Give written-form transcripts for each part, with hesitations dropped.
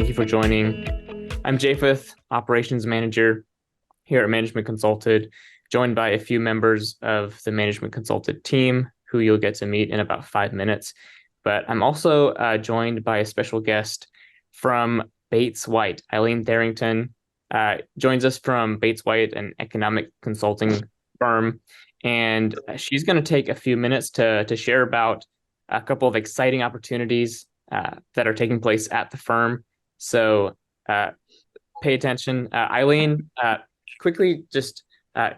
Thank you for joining. I'm Japheth, Operations Manager here at Management Consulted, joined by a few members of the Management Consulted team who you'll get to meet in about 5 minutes. But I'm also joined by a special guest from Bates White. Eileen Tharrington joins us from Bates White, an economic consulting firm. And she's going to take a few minutes to share about a couple of exciting opportunities that are taking place at the firm. So pay attention. Eileen, quickly just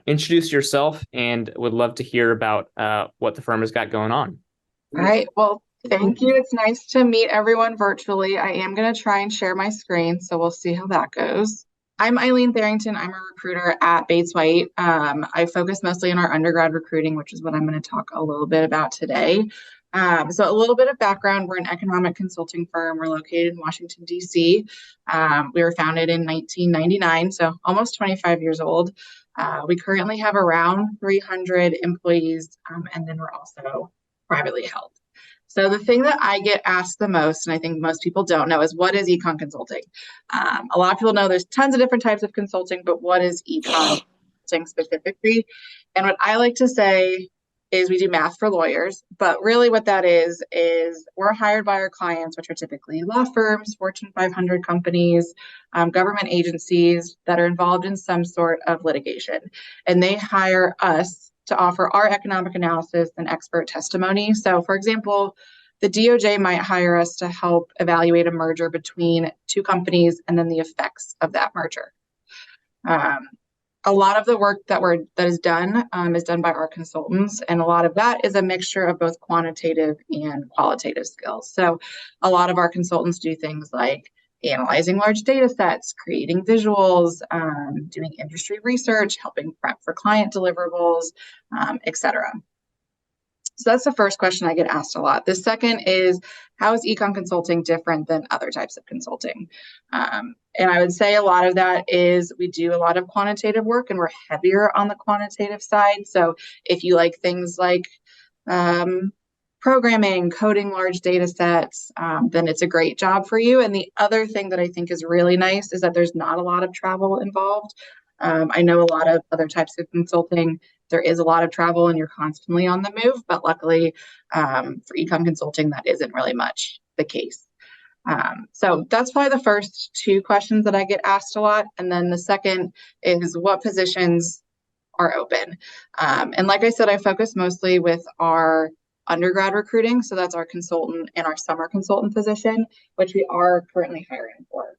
introduce yourself, and would love to hear about what the firm has got going on. All right. Well, thank you. It's nice to meet everyone virtually. I am going to try and share my screen, so we'll see how that goes. I'm Eileen Tharrington. I'm a recruiter at Bates White. I focus mostly on our undergrad recruiting, which is what I'm going to talk a little bit about today. So a little bit of background, we're an economic consulting firm. We're located in Washington, D.C. We were founded in 1999, so almost 25 years old. We currently have around 300 employees, and then we're also privately held. So the thing that I get asked the most, and I think most people don't know, is what is Econ consulting? A lot of people know there's tons of different types of consulting, but what is Econ consulting specifically? And what I like to say is we do math for lawyers, but really what that is we're hired by our clients, which are typically law firms, Fortune 500 companies, government agencies that are involved in some sort of litigation. And they hire us to offer our economic analysis and expert testimony. So for example, the DOJ might hire us to help evaluate a merger between two companies and then the effects of that merger. A lot of the work that is done by our consultants, and a lot of that is a mixture of both quantitative and qualitative skills. So a lot of our consultants do things like analyzing large data sets, creating visuals, doing industry research, helping prep for client deliverables, etc. So that's the first question I get asked a lot. The second is, how is Econ consulting different than other types of consulting? And I would say a lot of that is we do a lot of quantitative work, and we're heavier on the quantitative side. So if you like things like programming, coding large data sets, then it's a great job for you. And the other thing that I think is really nice is that there's not a lot of travel involved. I know a lot of other types of consulting, there is a lot of travel and you're constantly on the move, but luckily for Econ consulting, that isn't really much the case. So that's probably the first two questions that I get asked a lot. And then the second is, what positions are open? And like I said, I focus mostly with our undergrad recruiting. So that's our consultant and our summer consultant position, which we are currently hiring for.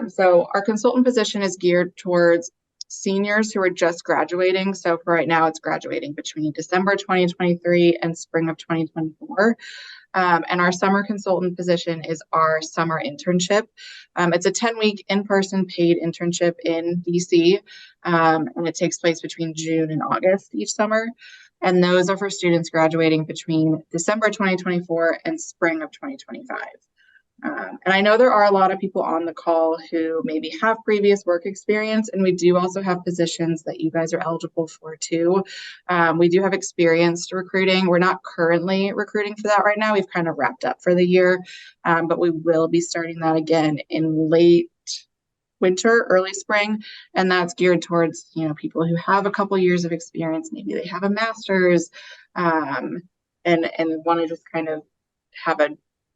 So our consultant position is geared towards seniors who are just graduating. So for right now, it's graduating between December 2023 and spring of 2024. And our summer consultant position is our summer internship. It's a 10-week in-person paid internship in DC, and it takes place between June and August each summer. And those are for students graduating between December 2024 and spring of 2025. And I know there are a lot of people on the call who maybe have previous work experience, and we do also have positions that you guys are eligible for too. We do have experienced recruiting. We're not currently recruiting for that right now. We've kind of wrapped up for the year, but we will be starting that again in late winter, early spring, and that's geared towards people who have a couple years of experience. Maybe they have a master's, and want to just kind of have a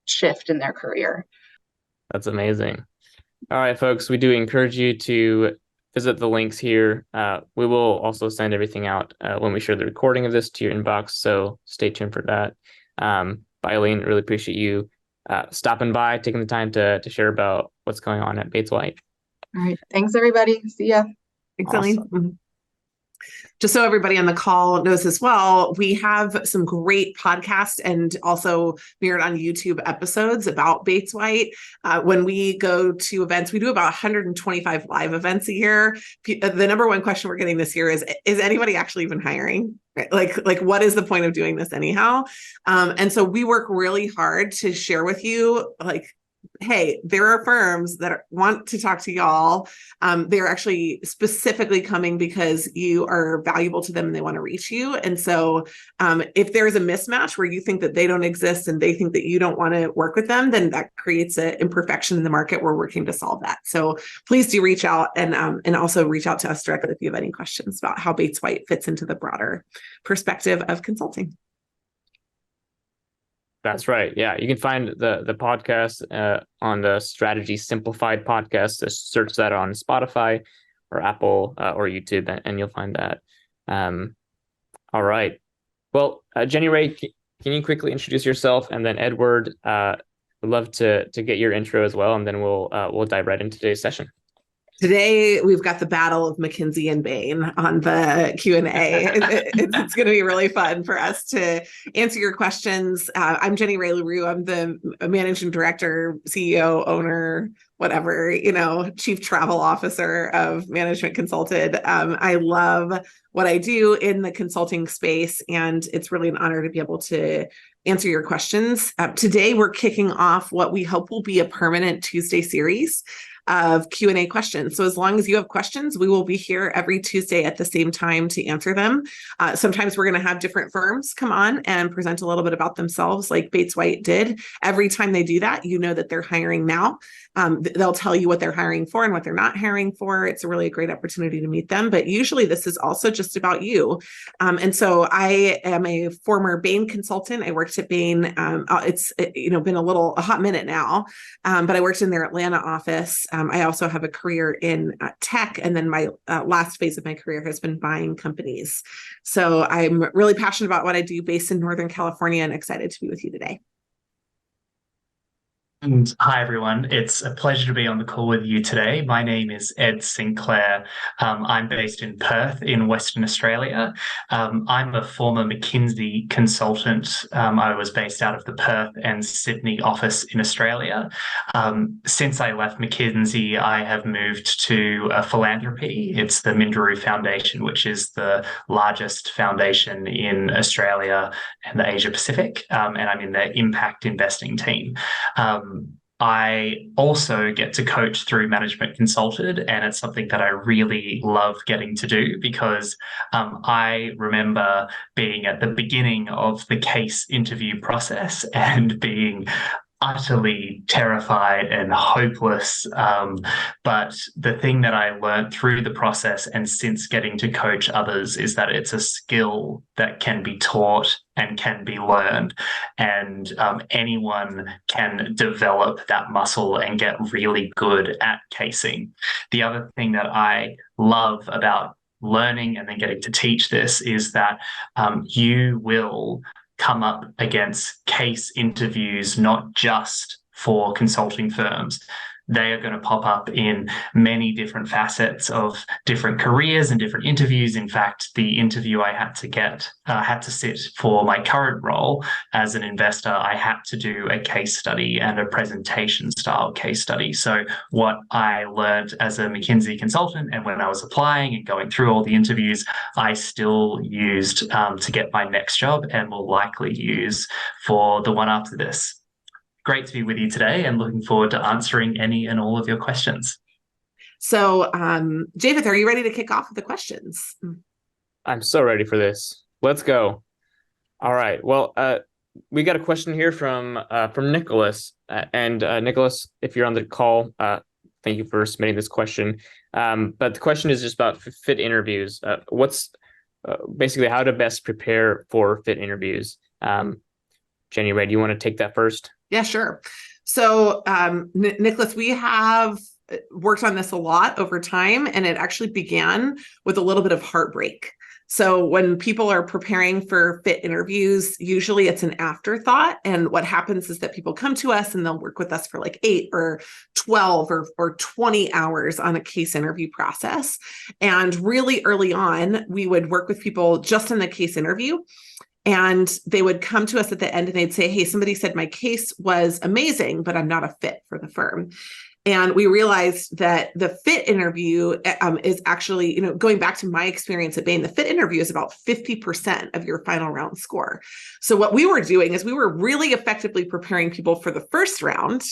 shift in their career. That's amazing. All right, folks, we do encourage you to visit the links here. We will also send everything out when we share the recording of this to your inbox, so stay tuned for that. Eileen, really appreciate you stopping by, taking the time to share about what's going on at Bates White. All right, thanks everybody. See ya. Thanks, Eileen. Just so everybody on the call knows as well, we have some great podcast and also mirrored on YouTube episodes about Bates White. When we go to events, we do about 125 live events a year. The number one question we're getting this year is anybody actually even hiring? Right? Like what is the point of doing this anyhow? And so we work really hard to share with you hey, there are firms that want to talk to y'all. They're actually specifically coming because you are valuable to them and they want to reach you. And so if there's a mismatch where you think that they don't exist and they think that you don't want to work with them, then that creates an imperfection in the market. We're working to solve that. So please do reach out and also reach out to us directly if you have any questions about how Bates White fits into the broader perspective of consulting. That's right. Yeah, you can find the podcast on the Strategy Simplified podcast. Just search that on Spotify or Apple or YouTube, and you'll find that. All right. Well, Jenny Rae, can you quickly introduce yourself, and then Edward, would love to get your intro as well, and then we'll dive right into today's session. Today, we've got the battle of McKinsey and Bain on the Q&A. It's going to be really fun for us to answer your questions. I'm Jenny Rae LaRue. I'm the managing director, CEO, owner, whatever, chief travel officer of Management Consulted. I love what I do in the consulting space, and it's really an honor to be able to answer your questions. Today, we're kicking off what we hope will be a permanent Tuesday series of Q&A questions. So as long as you have questions, we will be here every Tuesday at the same time to answer them. Sometimes we're going to have different firms come on and present a little bit about themselves, like Bates White did. Every time they do that, you know that they're hiring now. They'll tell you what they're hiring for and what they're not hiring for. It's a really great opportunity to meet them. But usually this is also just about you. And so I am a former Bain consultant. I worked at Bain. It's been a hot minute now, but I worked in their Atlanta office. I also have a career in tech, and then my last phase of my career has been buying companies. So I'm really passionate about what I do, based in Northern California, and excited to be with you today. And hi, everyone. It's a pleasure to be on the call with you today. My name is Ed Sinclair. I'm based in Perth in Western Australia. I'm a former McKinsey consultant. I was based out of the Perth and Sydney office in Australia. Since I left McKinsey, I have moved to philanthropy. It's the Minderoo Foundation, which is the largest foundation in Australia and the Asia Pacific, and I'm in the impact investing team. I also get to coach through Management Consulted, and it's something that I really love getting to do because I remember being at the beginning of the case interview process and being utterly terrified and hopeless. But the thing that I learned through the process and since getting to coach others is that it's a skill that can be taught and can be learned. And anyone can develop that muscle and get really good at casing. The other thing that I love about learning and then getting to teach this is that you will come up against case interviews, not just for consulting firms. They are going to pop up in many different facets of different careers and different interviews. In fact, the interview I had to sit for my current role as an investor, I had to do a case study and a presentation style case study. So what I learned as a McKinsey consultant and when I was applying and going through all the interviews, I still used to get my next job and will likely use for the one after this. Great to be with you today and looking forward to answering any and all of your questions. So, Japheth, are you ready to kick off with the questions? I'm so ready for this. Let's go. All right. Well, we got a question here from Nicholas. And Nicholas, if you're on the call, thank you for submitting this question. But the question is just about fit interviews. What's basically how to best prepare for fit interviews? Jenny Rae, do you want to take that first? Yeah, sure. So, Nicholas, we have worked on this a lot over time, and it actually began with a little bit of heartbreak. So when people are preparing for fit interviews, usually it's an afterthought. And what happens is that people come to us and they'll work with us for like 8 or 12 or 20 hours on a case interview process. And really early on, we would work with people just in the case interview. And they would come to us at the end and they'd say, hey, somebody said my case was amazing, but I'm not a fit for the firm. And we realized that the fit interview is actually, going back to my experience at Bain, the fit interview is about 50% of your final round score. So what we were doing is we were really effectively preparing people for the first round.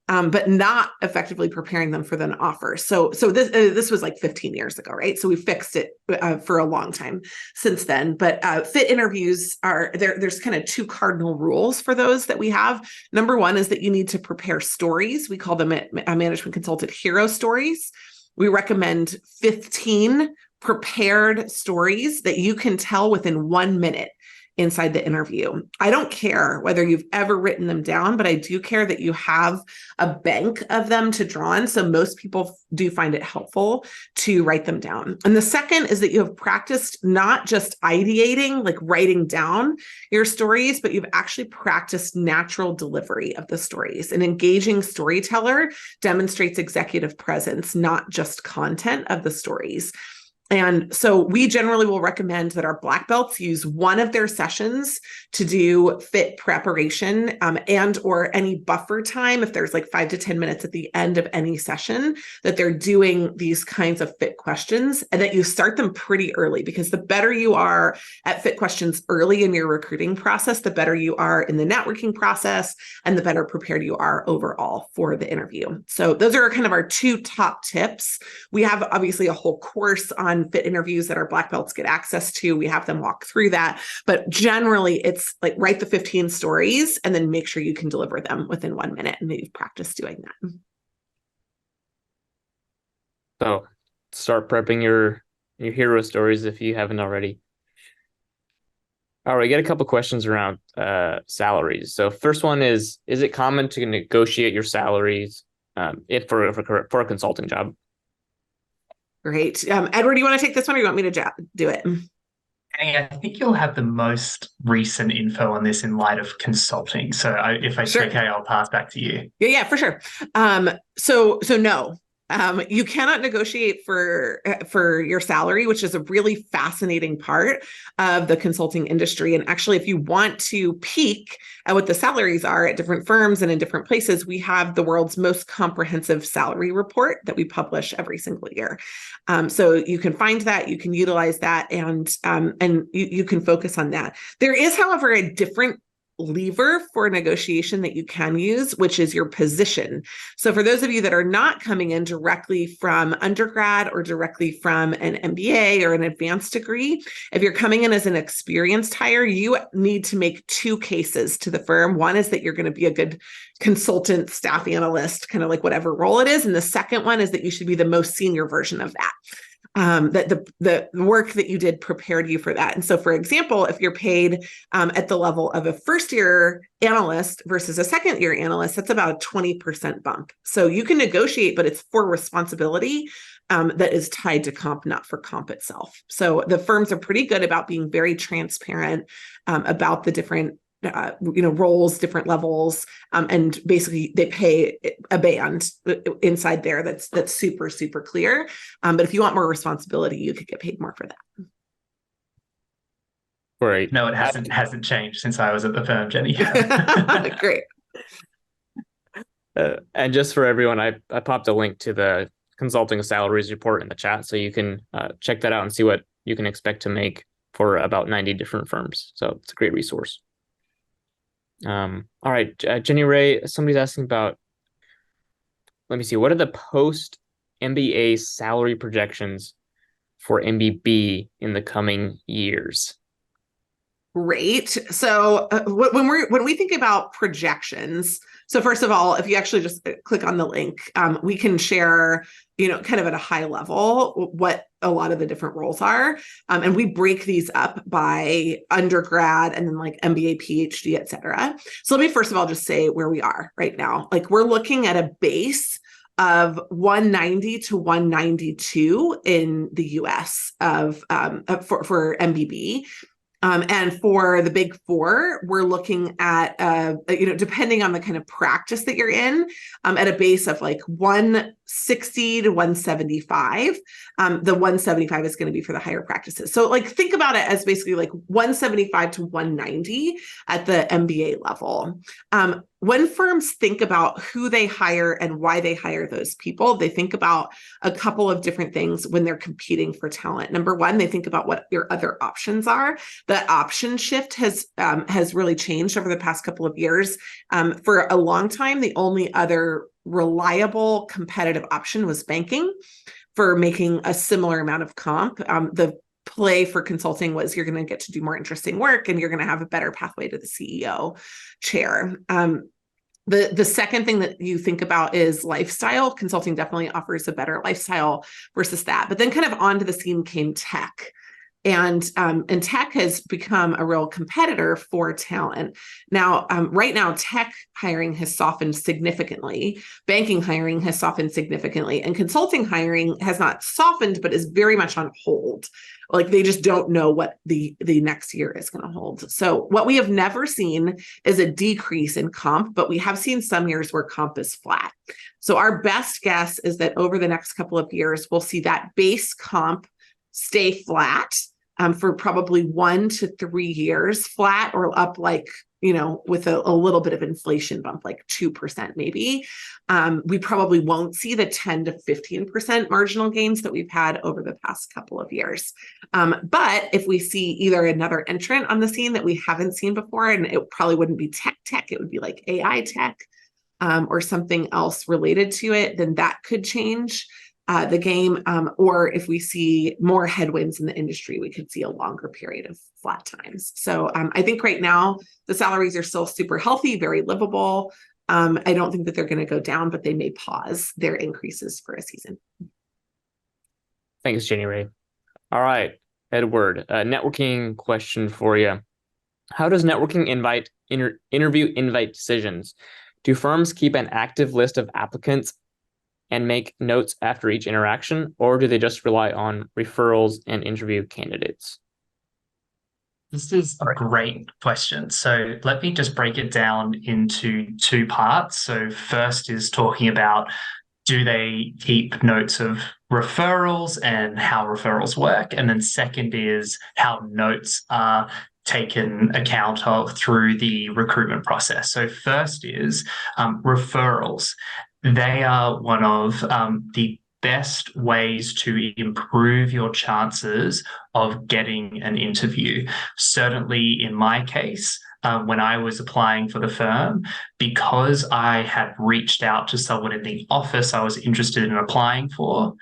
but not effectively preparing them for the offer. So this was like 15 years ago, right? So we fixed it for a long time since then. But fit interviews are there's kind of two cardinal rules for those that we have. Number one is that you need to prepare stories. We call them a management consultant hero stories. We recommend 15 prepared stories that you can tell within 1 minute inside the interview. I don't care whether you've ever written them down, but I do care that you have a bank of them to draw on. So most people do find it helpful to write them down. And the second is that you have practiced not just ideating, like writing down your stories, but you've actually practiced natural delivery of the stories. An engaging storyteller demonstrates executive presence, not just content of the stories. And so we generally will recommend that our black belts use one of their sessions to do fit preparation and or any buffer time. If there's like 5 to 10 minutes at the end of any session, that they're doing these kinds of fit questions, and that you start them pretty early, because the better you are at fit questions early in your recruiting process, the better you are in the networking process and the better prepared you are overall for the interview. So those are kind of our two top tips. We have obviously a whole course on fit interviews that our black belts get access to. We have them walk through that, but generally it's like write the 15 stories and then make sure you can deliver them within 1 minute, and you've practiced doing that. So start prepping your hero stories if you haven't already. All right, get a couple questions around salaries. So first one is it common to negotiate your salaries if for a consulting job? Great. Edward, do you want to take this one, or you want me to do it? I think you'll have the most recent info on this in light of consulting. So if it's Sure. okay, I'll pass back to you. Yeah, for sure. So no. You cannot negotiate for your salary, which is a really fascinating part of the consulting industry. And actually, if you want to peek at what the salaries are at different firms and in different places, we have the world's most comprehensive salary report that we publish every single year. So you can find that, you can utilize that, and you can focus on that. There is, however, a different lever for negotiation that you can use, which is your position. So for those of you that are not coming in directly from undergrad or directly from an MBA or an advanced degree, if you're coming in as an experienced hire, you need to make two cases to the firm. One is that you're going to be a good consultant, staff analyst, kind of like whatever role it is. And the second one is that you should be the most senior version of that. That the work that you did prepared you for that. And so, for example, if you're paid at the level of a first-year analyst versus a second-year analyst, that's about a 20% bump. So you can negotiate, but it's for responsibility that is tied to comp, not for comp itself. So the firms are pretty good about being very transparent about the different roles, different levels, and basically they pay a band inside there that's super, super clear. But if you want more responsibility, you could get paid more for that. Great. No, it hasn't changed since I was at the firm, Jenny. Great. And just for everyone, I popped a link to the consulting salaries report in the chat, so you can check that out and see what you can expect to make for about 90 different firms. So it's a great resource. All right, Jenny Rae, somebody's asking about, let me see, what are the post MBA salary projections for MBB in the coming years? Great. So when we think about projections, so first of all, if you actually just click on the link, we can share, kind of at a high level what a lot of the different roles are. And we break these up by undergrad and then like MBA, PhD, et cetera. So let me first of all just say where we are right now. Like we're looking at a base of 190 to 192 in the US for MBB. And for the big four, we're looking at, depending on the kind of practice that you're in, at a base of like 160 to 175. The 175 is going to be for the higher practices. So like think about it as basically like 175 to 190 at the MBA level. When firms think about who they hire and why they hire those people, they think about a couple of different things when they're competing for talent. Number one, they think about what your other options are. The option shift has really changed over the past couple of years. For a long time, the only other reliable, competitive option was banking for making a similar amount of comp. The play for consulting was you're going to get to do more interesting work and you're going to have a better pathway to the CEO chair. The second thing that you think about is lifestyle. Consulting definitely offers a better lifestyle versus that. But then kind of onto the scene came tech. And tech has become a real competitor for talent. Now, right now, tech hiring has softened significantly. Banking hiring has softened significantly. And consulting hiring has not softened, but is very much on hold. Like they just don't know what the next year is going to hold. So what we have never seen is a decrease in comp, but we have seen some years where comp is flat. So our best guess is that over the next couple of years, we'll see that base comp stay flat for probably 1 to 3 years, flat or up, like, with a little bit of inflation bump, like 2% maybe. We probably won't see the 10 to 15% marginal gains that we've had over the past couple of years. But if we see either another entrant on the scene that we haven't seen before, and it probably wouldn't be tech, it would be like AI tech or something else related to it, then that could change the game. Or if we see more headwinds in the industry, we could see a longer period of flat times. So I think right now the salaries are still super healthy, very livable. I don't think that they're going to go down, but they may pause their increases for a season. Thanks, Jenny Rae. All right, Edward, a networking question for you. How does networking interview invite decisions? Do firms keep an active list of applicants and make notes after each interaction, or do they just rely on referrals and interview candidates? This is a great question. So let me just break it down into 2 parts. So first is talking about, do they keep notes of referrals and how referrals work? And then second is how notes are taken account of through the recruitment process. So first is referrals. They are one of the best ways to improve your chances of getting an interview. Certainly in my case, when I was applying for the firm, because I had reached out to someone in the office I was interested in applying for,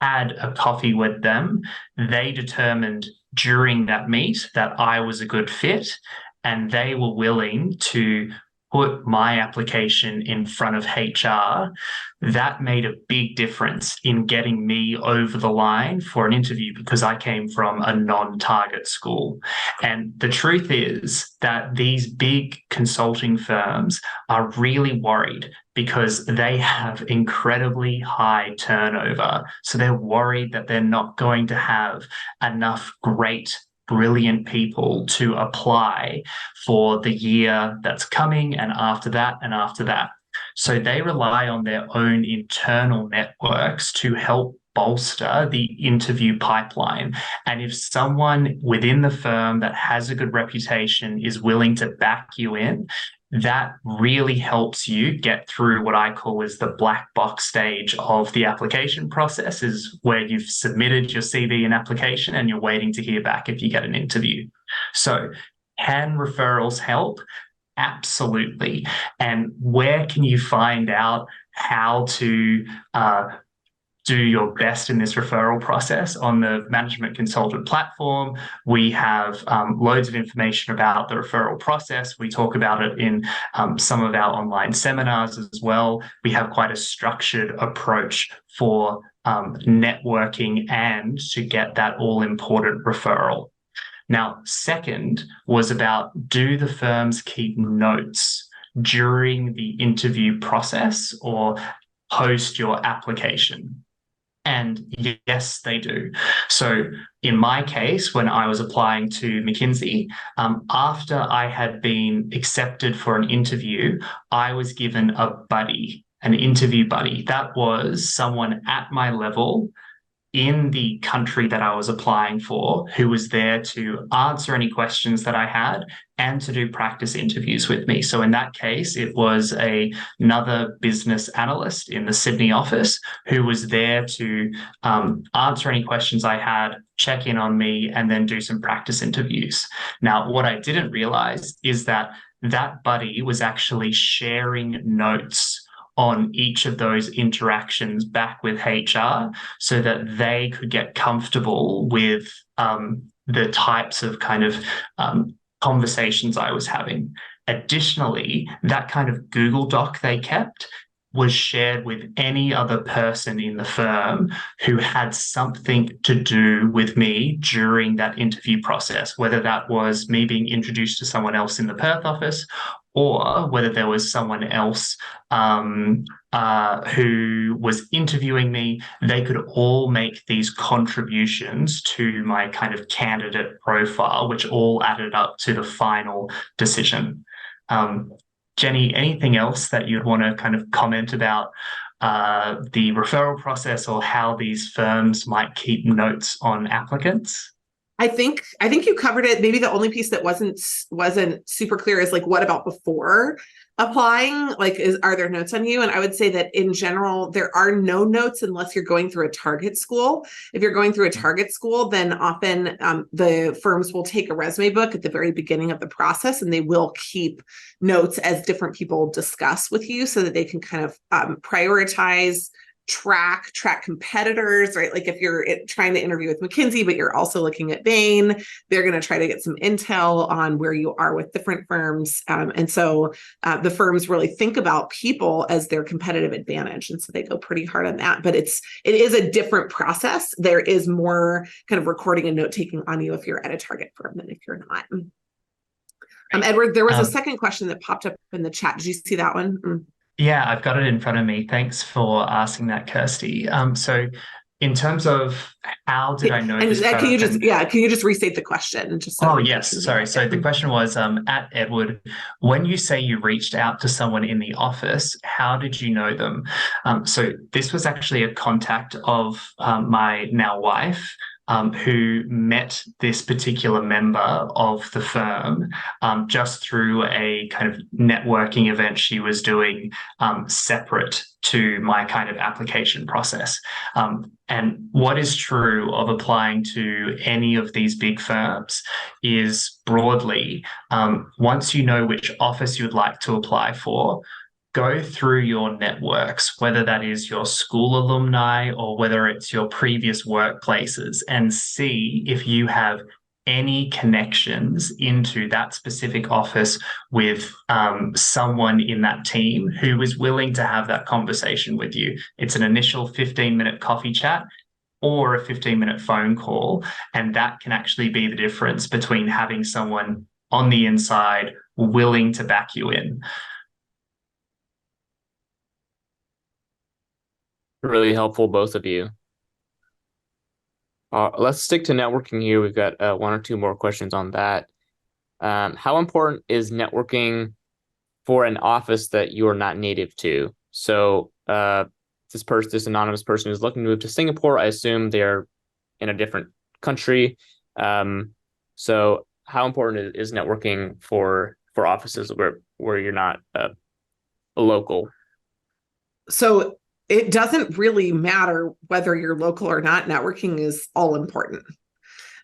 had a coffee with them, they determined during that meet that I was a good fit, and they were willing to put my application in front of HR. That made a big difference in getting me over the line for an interview because I came from a non-target school. And the truth is that these big consulting firms are really worried because they have incredibly high turnover. So they're worried that they're not going to have enough great, brilliant people to apply for the year that's coming and after that and after that. So they rely on their own internal networks to help bolster the interview pipeline. And if someone within the firm that has a good reputation is willing to back you in, that really helps you get through what I call is the black box stage of the application process, is where you've submitted your CV and application and you're waiting to hear back if you get an interview. So can referrals help? Absolutely. And where can you find out how to do your best in this referral process? On the Management Consultant platform, we have loads of information about the referral process. We talk about it in some of our online seminars as well. We have quite a structured approach for networking and to get that all-important referral. Now, second was about, do the firms keep notes during the interview process or post your application? And yes, they do. So in my case, when I was applying to McKinsey, after I had been accepted for an interview, I was given a buddy, an interview buddy. That was someone at my level in the country that I was applying for, who was there to answer any questions that I had and to do practice interviews with me. So in that case, it was another business analyst in the Sydney office who was there to answer any questions I had, check in on me, and then do some practice interviews. Now, what I didn't realize is that that buddy was actually sharing notes on each of those interactions back with HR so that they could get comfortable with the types of kind of conversations I was having. Additionally, that kind of Google Doc they kept was shared with any other person in the firm who had something to do with me during that interview process, whether that was me being introduced to someone else in the Perth office or whether there was someone else who was interviewing me. They could all make these contributions to my kind of candidate profile, which all added up to the final decision. Jenny, anything else that you'd want to kind of comment about the referral process or how these firms might keep notes on applicants? I think you covered it. Maybe the only piece that wasn't super clear is like, what about before applying? Like, are there notes on you? And I would say that in general, there are no notes unless you're going through a target school. If you're going through a target school, then often the firms will take a resume book at the very beginning of the process, and they will keep notes as different people discuss with you so that they can kind of prioritize, track competitors, right? Like if you're trying to interview with McKinsey, but you're also looking at Bain, they're going to try to get some intel on where you are with different firms. And so the firms really think about people as their competitive advantage. And so they go pretty hard on that, but it is a different process. There is more kind of recording and note taking on you if you're at a target firm than if you're not. Edward, there was a second question that popped up in the chat. Did you see that one? Yeah, I've got it in front of me. Thanks for asking that, Kirsty. So in terms of how did I know this person? Can you just restate the question? Yes, sorry. So the question was, at Edward, when you say you reached out to someone in the office, how did you know them? So this was actually a contact of my now wife, who met this particular member of the firm just through a kind of networking event she was doing separate to my kind of application process. And what is true of applying to any of these big firms is broadly, once you know which office you'd like to apply for, go through your networks, whether that is your school alumni or whether it's your previous workplaces, and see if you have any connections into that specific office with someone in that team who is willing to have that conversation with you. It's an initial 15-minute coffee chat or a 15-minute phone call, and that can actually be the difference between having someone on the inside willing to back you in. Really helpful, both of you. Let's stick to networking here. We've got one or two more questions on that. How important is networking for an office that you are not native to? So this anonymous person is looking to move to Singapore. I assume they're in a different country. So how important is networking for offices where you're not a local? So it doesn't really matter whether you're local or not. Networking is all important.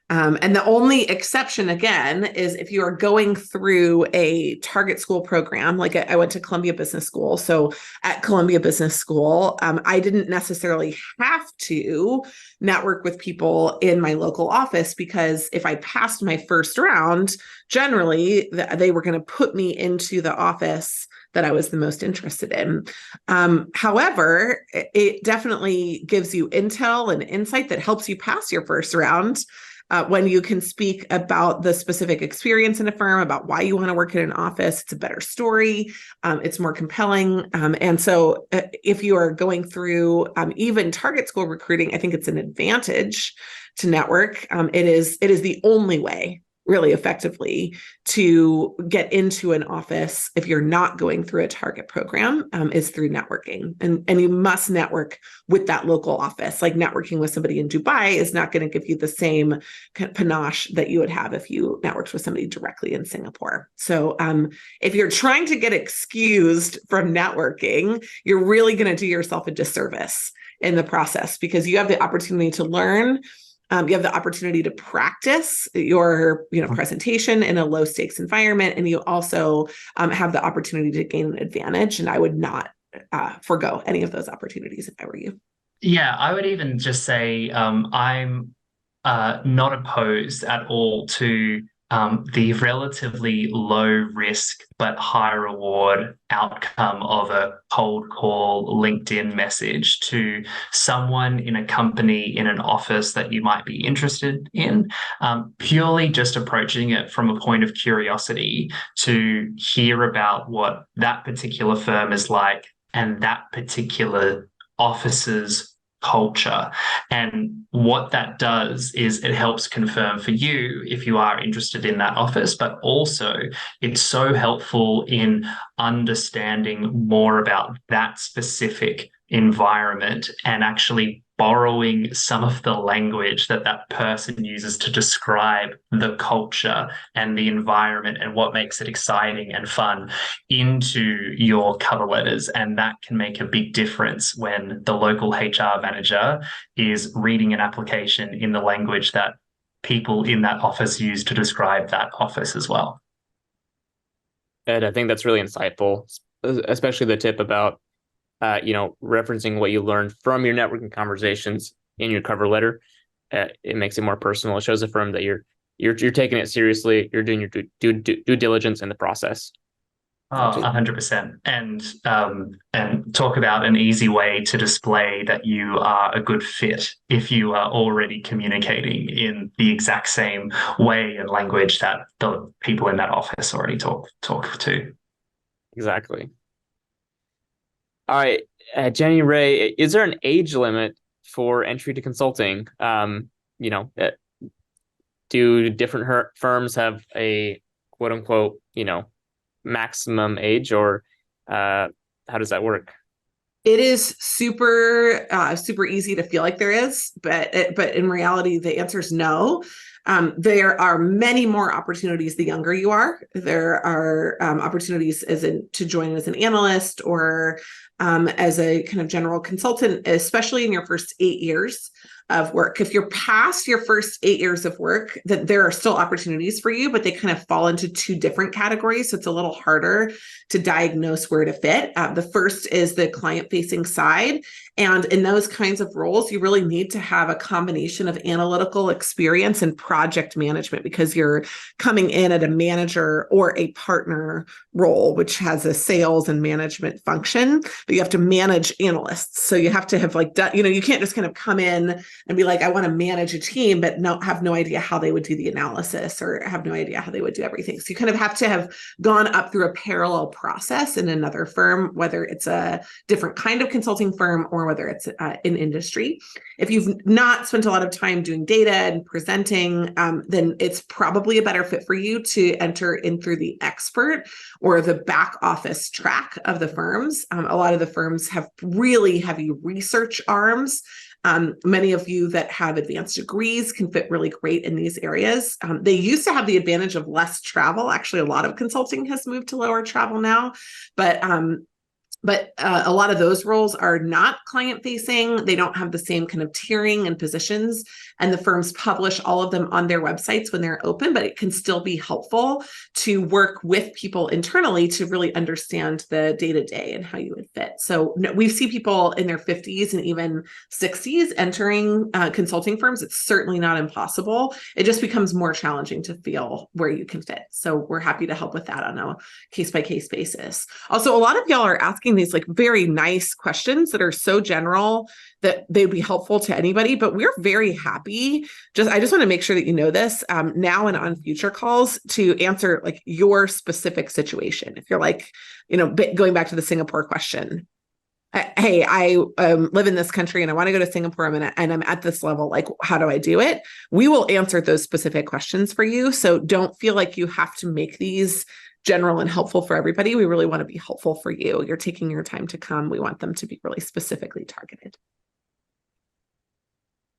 And the only exception, again, is if you are going through a target school program. Like I went to Columbia Business School. So at Columbia Business School, I didn't necessarily have to network with people in my local office, because if I passed my first round, generally they were going to put me into the office that I was the most interested in. However, it definitely gives you intel and insight that helps you pass your first round when you can speak about the specific experience in a firm, about why you want to work in an office. It's a better story. It's more compelling. And so if you are going through even target school recruiting, I think it's an advantage to network. It is the only way, really effectively, to get into an office if you're not going through a target program, is through networking. And you must network with that local office. Like networking with somebody in Dubai is not going to give you the same kind of panache that you would have if you networked with somebody directly in Singapore. So if you're trying to get excused from networking, you're really going to do yourself a disservice in the process, because you have the opportunity to learn. You have the opportunity to practice your presentation in a low stakes environment. And you also have the opportunity to gain an advantage. And I would not forgo any of those opportunities if I were you. Yeah, I would even just say I'm not opposed at all to the relatively low risk but high reward outcome of a cold call LinkedIn message to someone in a company in an office that you might be interested in, purely just approaching it from a point of curiosity to hear about what that particular firm is like and that particular office's culture. And what that does is it helps confirm for you if you are interested in that office, but also it's so helpful in understanding more about that specific environment and actually borrowing some of the language that that person uses to describe the culture and the environment and what makes it exciting and fun into your cover letters. And that can make a big difference when the local HR manager is reading an application in the language that people in that office use to describe that office as well. Ed, I think that's really insightful, especially the tip about referencing what you learned from your networking conversations in your cover letter. It makes it more personal. It shows the firm that you're taking it seriously. You're doing your due diligence in the process. Oh, 100%. And talk about an easy way to display that you are a good fit if you are already communicating in the exact same way and language that the people in that office already talk to. Exactly. All right, Jenny, Rae, is there an age limit for entry to consulting? Do different firms have a quote unquote, maximum age, or how does that work? It is super easy to feel like there is, but in reality, the answer is no. There are many more opportunities the younger you are. There are opportunities to join as an analyst or as a kind of general consultant, especially in your first 8 years of work. If you're past your first 8 years of work, that there are still opportunities for you, but they kind of fall into two different categories. So it's a little harder to diagnose where to fit. The first is the client-facing side. And in those kinds of roles, you really need to have a combination of analytical experience and project management because you're coming in at a manager or a partner role, which has a sales and management function, but you have to manage analysts. So you have to have you can't just kind of come in and be like, I want to manage a team, but have no idea how they would do the analysis or have no idea how they would do everything. So you kind of have to have gone up through a parallel process in another firm, whether it's a different kind of consulting firm or whether it's in industry. If you've not spent a lot of time doing data and presenting, then it's probably a better fit for you to enter in through the expert or the back office track of the firms. A lot of the firms have really heavy research arms. Many of you that have advanced degrees can fit really great in these areas. They used to have the advantage of less travel. Actually, a lot of consulting has moved to lower travel now, but a lot of those roles are not client-facing. They don't have the same kind of tiering and positions, and the firms publish all of them on their websites when they're open, but it can still be helpful to work with people internally to really understand the day-to-day and how you would fit. So we see people in their 50s and even 60s entering consulting firms. It's certainly not impossible. It just becomes more challenging to feel where you can fit. So we're happy to help with that on a case-by-case basis. Also, a lot of y'all are asking these very nice questions that are so general that they'd be helpful to anybody, but we're very happy. I just want to make sure that you know this now and on future calls to answer your specific situation. If you're going back to the Singapore question, hey, I live in this country and I want to go to Singapore and I'm at this level, how do I do it? We will answer those specific questions for you. So don't feel like you have to make these general and helpful for everybody. We really want to be helpful for you. You're taking your time to come. We want them to be really specifically targeted.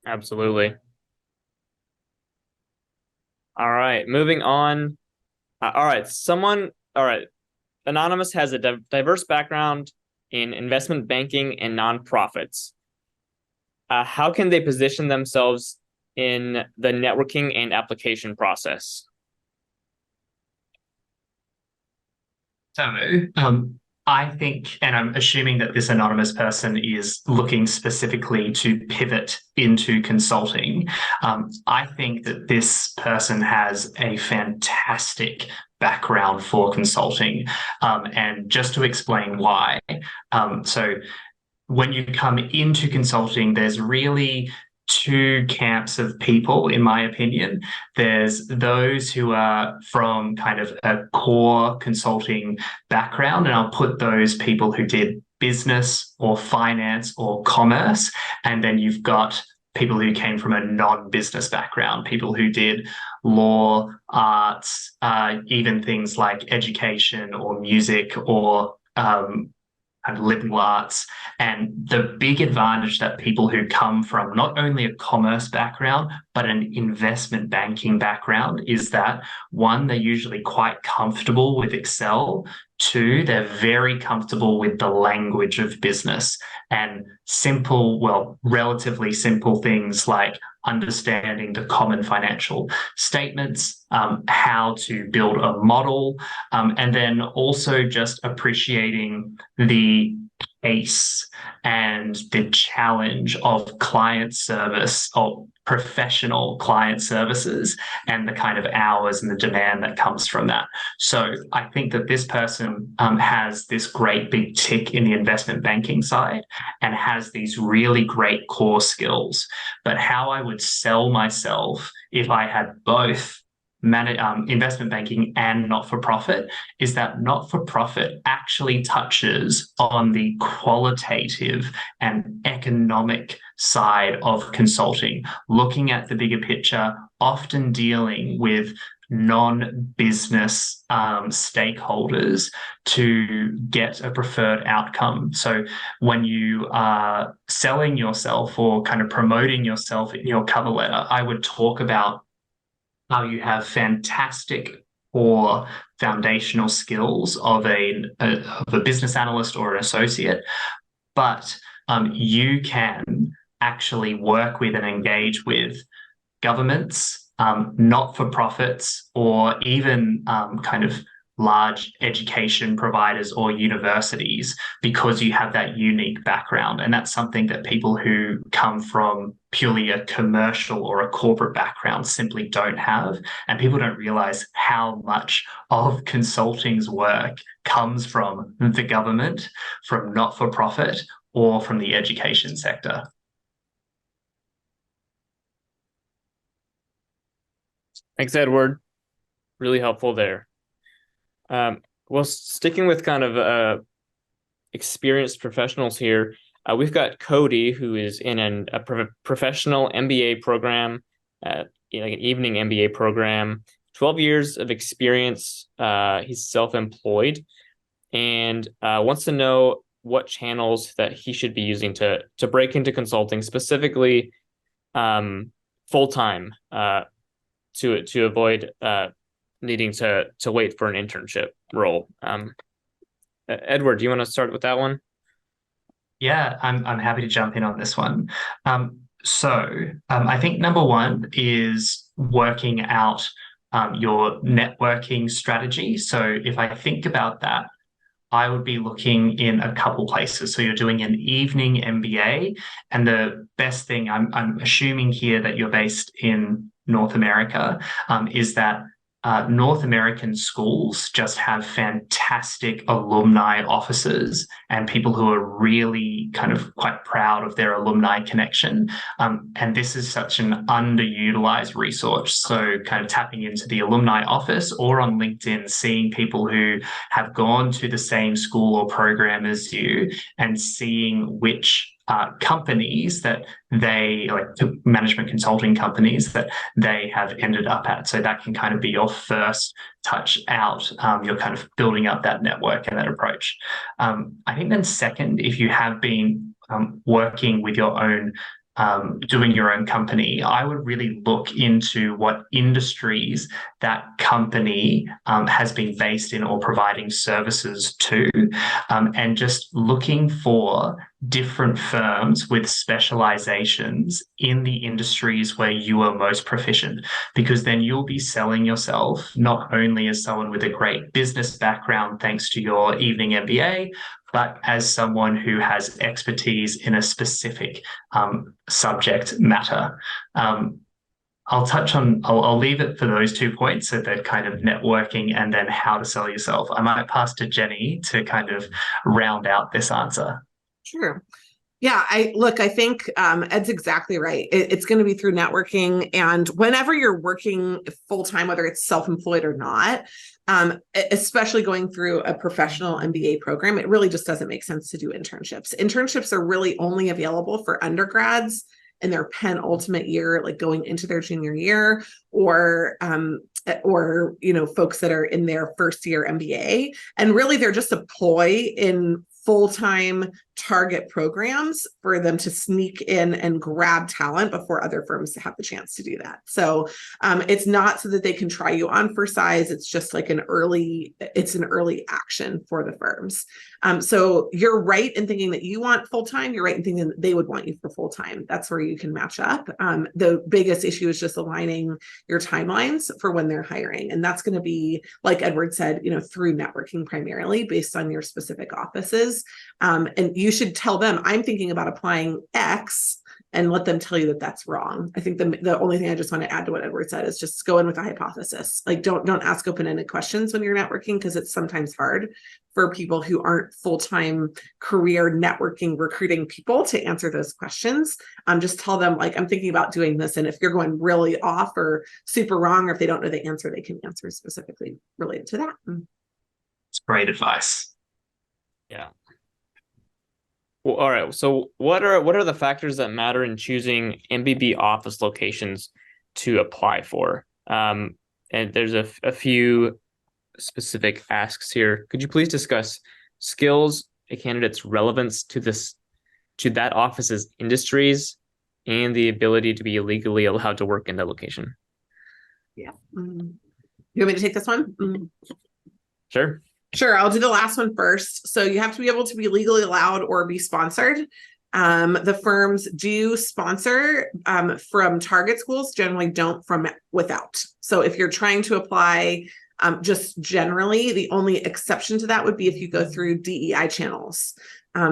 Absolutely. All right, moving on. All right. Anonymous has a diverse background in investment banking and nonprofits. How can they position themselves in the networking and application process? So I think, and I'm assuming that this anonymous person is looking specifically to pivot into consulting. I think that this person has a fantastic background for consulting. And just to explain why. So when you come into consulting, there's really two camps of people, in my opinion. There's those who are from kind of a core consulting background, and I'll put those people who did business or finance or commerce. And then you've got people who came from a non-business background, people who did law, arts, even things like education or music or and liberal arts. And the big advantage that people who come from not only a commerce background, but an investment banking background is that, one, they're usually quite comfortable with Excel. Two, they're very comfortable with the language of business and simple, well, relatively simple things like understanding the common financial statements, how to build a model, and then also just appreciating the pace and the challenge of client service or professional client services and the kind of hours and the demand that comes from that. So I think that this person has this great big tick in the investment banking side and has these really great core skills. But how I would sell myself if I had both investment banking and not-for-profit is that not-for-profit actually touches on the qualitative and economic side of consulting, looking at the bigger picture, often dealing with non-business stakeholders to get a preferred outcome. So when you are selling yourself or kind of promoting yourself in your cover letter, I would talk about how you have fantastic core foundational skills of a business analyst or an associate, but you can actually work with and engage with governments, not-for-profits, or even kind of large education providers or universities because you have that unique background. And that's something that people who come from purely a commercial or a corporate background simply don't have. And people don't realize how much of consulting's work comes from the government, from not-for-profit, or from the education sector. Thanks, Edward. Really helpful there. Well, sticking with kind of experienced professionals here, we've got Cody, who is in a professional MBA program, like an evening MBA program, 12 years of experience. He's self-employed and wants to know what channels that he should be using to break into consulting, specifically full-time, to avoid needing to wait for an internship role. Edward, do you want to start with that one? Yeah, I'm happy to jump in on this one. I think number one is working out your networking strategy. So if I think about that, I would be looking in a couple places. So you're doing an evening MBA, and the best thing, I'm assuming here that you're based in North America, is that North American schools just have fantastic alumni offices and people who are really kind of quite proud of their alumni connection. And this is such an underutilized resource. So kind of tapping into the alumni office or on LinkedIn, seeing people who have gone to the same school or program as you and seeing which companies that they, like management consulting companies that they have ended up at. So that can kind of be your first touch out. You're kind of building up that network and that approach. I think then second, if you have been working with your own doing your own company, I would really look into what industries that company has been based in or providing services to, and just looking for different firms with specializations in the industries where you are most proficient, because then you'll be selling yourself not only as someone with a great business background thanks to your evening MBA, but as someone who has expertise in a specific subject matter. I'll leave it for those 2 points, so that kind of networking and then how to sell yourself. I might pass to Jenny to kind of round out this answer. Sure. Yeah, I think Ed's exactly right. It's going to be through networking. And whenever you're working full-time, whether it's self-employed or not, especially going through a professional MBA program, it really just doesn't make sense to do internships. Internships are really only available for undergrads in their penultimate year, like going into their junior year, or folks that are in their first year MBA. And really, they're just a ploy in full-time target programs for them to sneak in and grab talent before other firms have the chance to do that. So it's not so that they can try you on for size. It's just like an early action for the firms. So you're right in thinking that you want full-time. You're right in thinking that they would want you for full-time. That's where you can match up. The biggest issue is just aligning your timelines for when they're hiring. And that's going to be, like Edward said, through networking primarily based on your specific offices. And you should tell them, I'm thinking about applying X, and let them tell you that that's wrong. I think the only thing I just want to add to what Edward said is just go in with a hypothesis. Like don't ask open-ended questions when you're networking, because it's sometimes hard for people who aren't full-time career networking, recruiting people to answer those questions. Just tell them, like, I'm thinking about doing this. And if you're going really off or super wrong, or if they don't know the answer, they can answer specifically related to that. It's great advice. Yeah. Well, all right. So what are the factors that matter in choosing MBB office locations to apply for? And there's a few specific asks here. Could you please discuss skills, a candidate's relevance to that office's industries, and the ability to be legally allowed to work in that location? Yeah. You want me to take this one? Sure. Sure, I'll do the last one first. So you have to be able to be legally allowed or be sponsored. The firms do sponsor from target schools, generally don't from without. So if you're trying to apply just generally, the only exception to that would be if you go through DEI channels.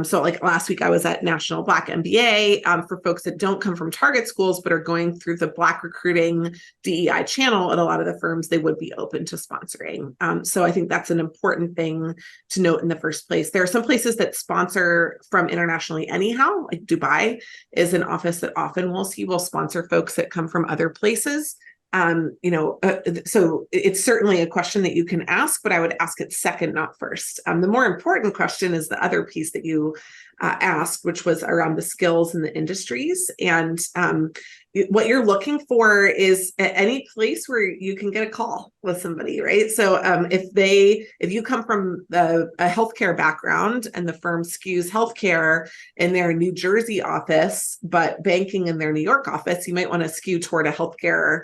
So like last week, I was at National Black MBA for folks that don't come from target schools, but are going through the Black recruiting DEI channel at a lot of the firms, they would be open to sponsoring. So I think that's an important thing to note in the first place. There are some places that sponsor from internationally anyhow, like Dubai is an office that often we'll see will sponsor folks that come from other places. So it's certainly a question that you can ask, but I would ask it second, not first. The more important question is the other piece that you asked, which was around the skills and the industries. And what you're looking for is at any place where you can get a call with somebody, right? So if you come from a healthcare background and the firm skews healthcare in their New Jersey office, but banking in their New York office, you might want to skew toward a healthcare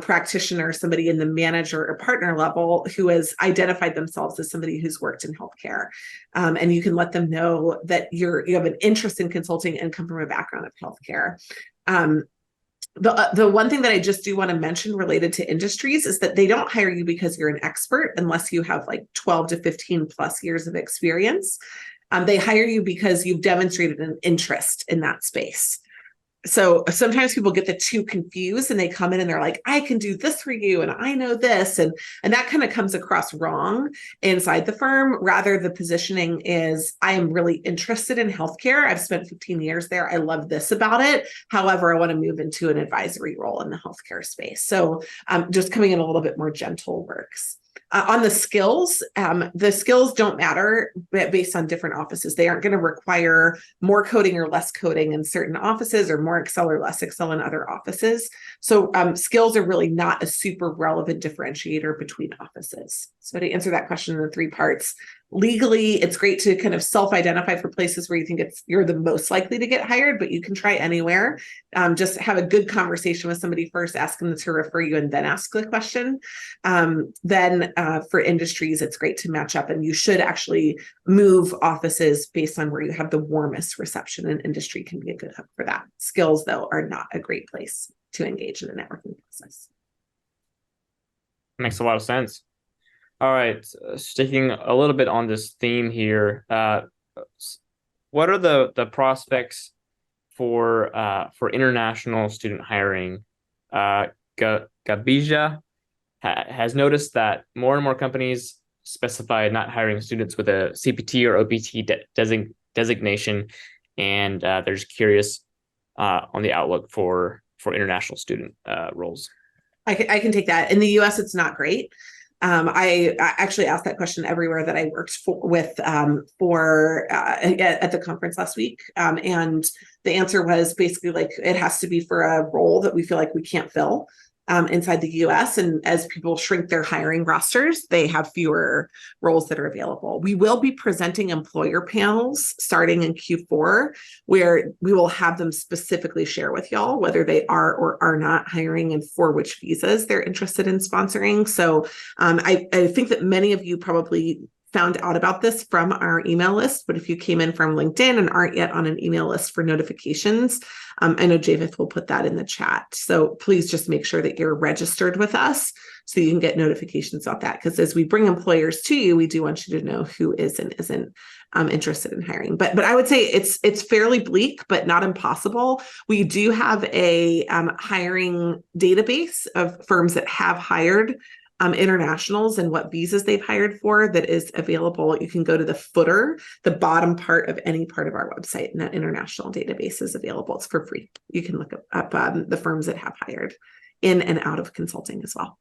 practitioner, somebody in the manager or partner level who has identified themselves as somebody who's worked in healthcare. And you can let them know that you have an interest in consulting and come from a background of healthcare. The one thing that I just do want to mention related to industries is that they don't hire you because you're an expert unless you have like 12 to 15 plus years of experience. They hire you because you've demonstrated an interest in that space. So sometimes people get the two confused and they come in and they're like, I can do this for you and I know this. And that kind of comes across wrong inside the firm. Rather, the positioning is, I am really interested in healthcare. I've spent 15 years there. I love this about it. However, I want to move into an advisory role in the healthcare space. So just coming in a little bit more gentle works. On the skills don't matter based on different offices. They aren't going to require more coding or less coding in certain offices, or more Excel or less Excel in other offices. So skills are really not a super relevant differentiator between offices. So to answer that question in the three parts, legally, it's great to kind of self-identify for places where you think you're the most likely to get hired, but you can try anywhere. Just have a good conversation with somebody first, ask them to refer you, and then ask the question. Then for industries, it's great to match up, and you should actually move offices based on where you have the warmest reception, and industry can be a good hub for that. Skills, though, are not a great place to engage in the networking process. Makes a lot of sense. All right, sticking a little bit on this theme here, what are the prospects for international student hiring? Gabija has noticed that more and more companies specify not hiring students with a CPT or OPT designation, and they're just curious on the outlook for international student roles. I can take that. In the US, it's not great. I actually asked that question everywhere that I worked at the conference last week. And the answer was basically like, it has to be for a role that we feel like we can't fill inside the US. And as people shrink their hiring rosters, they have fewer roles that are available. We will be presenting employer panels starting in Q4, where we will have them specifically share with y'all whether they are or are not hiring and for which visas they're interested in sponsoring. So I think that many of you probably found out about this from our email list, but if you came in from LinkedIn and aren't yet on an email list for notifications, I know Javith will put that in the chat. So please just make sure that you're registered with us so you can get notifications about that. Because as we bring employers to you, we do want you to know who is and isn't interested in hiring. But I would say it's fairly bleak, but not impossible. We do have a hiring database of firms that have hired internationals and what visas they've hired for that is available. You can go to the footer, the bottom part of any part of our website, and that international database is available. It's for free. You can look up the firms that have hired in and out of consulting as well.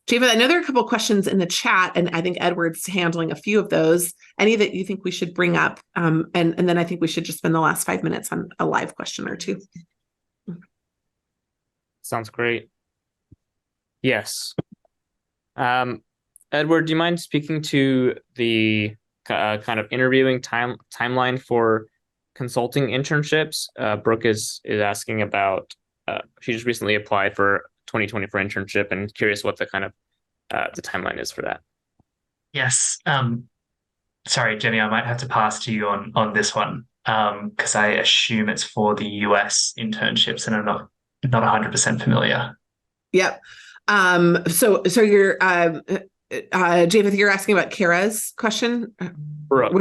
Javid, I know there are a couple of questions in the chat, and I think Edward's handling a few of those. Any that you think we should bring up? And then I think we should just spend the last 5 minutes on a live question or two. Sounds great. Yes. Edward, do you mind speaking to the kind of interviewing timeline for consulting internships? Brooke is asking about, she just recently applied for 2024 internship and curious what the kind of the timeline is for that. Yes. Sorry, Jenny, I might have to pass to you on this one because I assume it's for the US internships and I'm not 100% familiar. Yep. So you're Javith, you're asking about Kara's question? Brooke.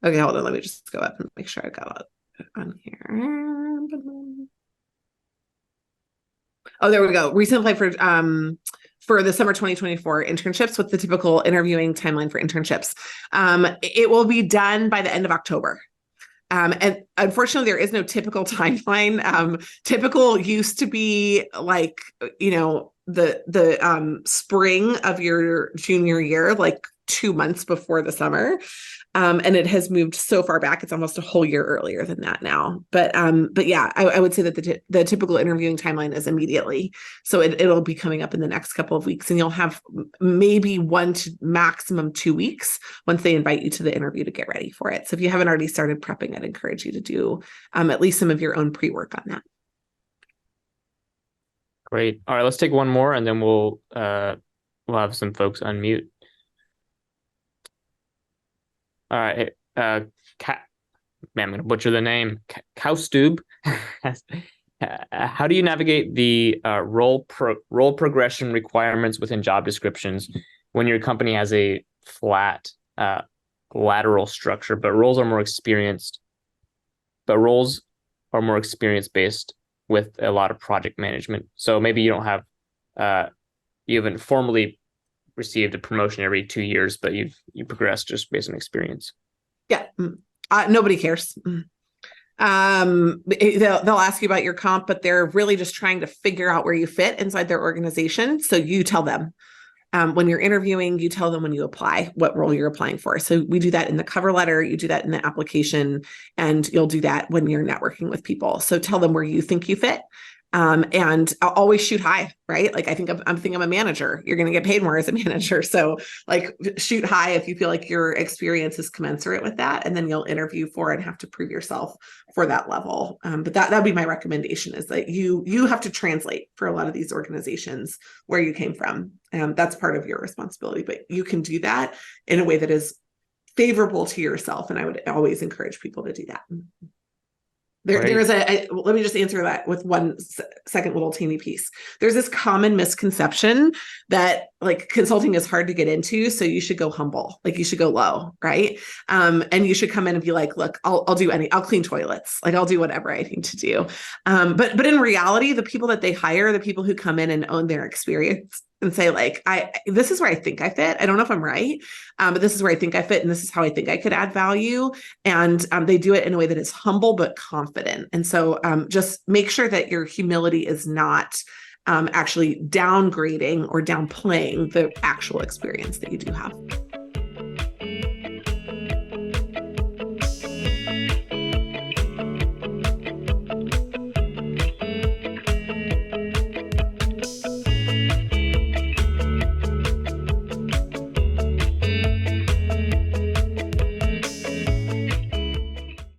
Okay, hold on. Let me just go up and make sure I got it on here. Oh, there we go. Recently applied for the summer 2024 internships with the typical interviewing timeline for internships. It will be done by the end of October. And unfortunately, there is no typical timeline. Typical used to be like, the spring of your junior year, like 2 months before the summer. And it has moved so far back, it's almost a whole year earlier than that now. But yeah, I would say that the typical interviewing timeline is immediately. So it'll be coming up in the next couple of weeks, and you'll have maybe 1 to maximum 2 weeks once they invite you to the interview to get ready for it. So if you haven't already started prepping, I'd encourage you to do at least some of your own pre-work on that. Great. All right, let's take one more and then we'll have some folks unmute. All right, man, I'm gonna butcher the name. Kaustub. How do you navigate the role progression requirements within job descriptions when your company has a flat lateral structure, but roles are more experienced based with a lot of project management? So maybe you don't have you haven't formally received a promotion every 2 years, but you progress just based on experience. Yeah, nobody cares. They'll ask you about your comp, but they're really just trying to figure out where you fit inside their organization. So you tell them when you're interviewing, you tell them when you apply what role you're applying for. So we do that in the cover letter, you do that in the application, and you'll do that when you're networking with people. So tell them where you think you fit. And I'll always shoot high, right? Like I'm thinking I'm a manager. You're going to get paid more as a manager. So like shoot high if you feel like your experience is commensurate with that, and then you'll interview for and have to prove yourself for that level. But that'd be my recommendation, is that you have to translate for a lot of these organizations where you came from. That's part of your responsibility, but you can do that in a way that is favorable to yourself. And I would always encourage people to do that. There is let me just answer that with one second little teeny piece. There's this common misconception that like consulting is hard to get into, so you should go humble, like you should go low, right? And you should come in and be like, look, I'll clean toilets, like I'll do whatever I need to do. But in reality, the people that they hire, the people who come in and own their experience and say like, this is where I think I fit. I don't know if I'm right, but this is where I think I fit, and this is how I think I could add value. And they do it in a way that is humble but confident. And so just make sure that your humility is not actually downgrading or downplaying the actual experience that you do have.